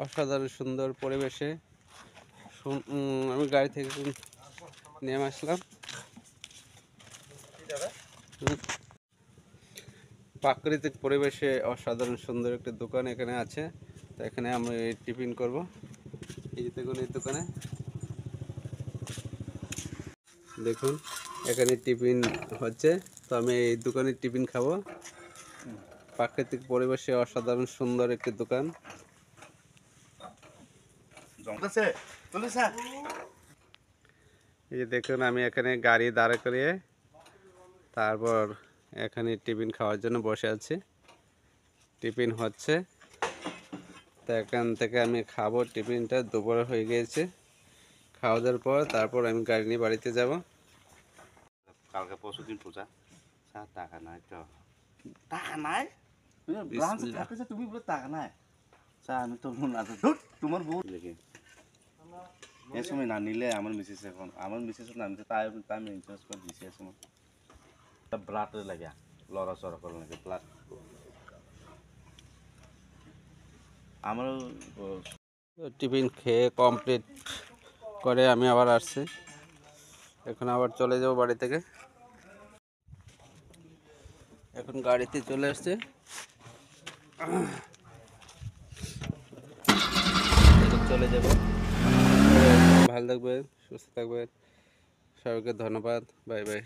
অসাধারণ সুন্দর পরিবেশে আমি গাড়ি থেকে নেমে আসলাম। প্রাকৃতিক পরিবেশে অসাধারণ সুন্দর একটি দোকান এখানে আছে। তো এখানে আমরা টিফিন করব। এই দেখুন, এই দোকানে দেখুন এখানে টিফিন হচ্ছে। তো আমি এই দোকানে টিফিন খাবো। প্রাকৃতিক পরিবেশে অসাধারণ সুন্দর একটি দোকান। এই যে দেখুন, আমি এখানে গাড়ি দাঁড় করিয়ে তারপর এখানে টিফিন খাওয়ার জন্য বসে আছি। টিফিন হচ্ছে, তো এখান থেকে আমি খাবো। টিফিনটা দুপুরে হয়ে গিয়েছে। খাওয়া দাওয়ার পর তারপর আমি গাড়ি নিয়ে বাড়িতে যাব। কালকে পরশুদিন পূজা, টাকা নাই তো। টাকা নাই? ব্রাঞ্চে থাকতেছে, তুমি বলে টাকা নাই। আমি তো তোমার বউ দেখি এই সময় না নিলে আমার মিসেস এখন আমার মিসেস না নিতে তাই আমি ইনচার্জ করে দিছি। এই সময় ব্লাড লাগে, লড়াচড়া করে লাগে ব্লাড। আমার টিফিন খেয়ে কমপ্লিট করে আমি আবার আসছি। এখন আবার চলে যাব বাড়ি থেকে। এখন গাড়িতে চলে আসছে, চলে যাব। ভালো থাকবেন, সুস্থ থাকবেন। সবাইকে ধন্যবাদ। Bye bye.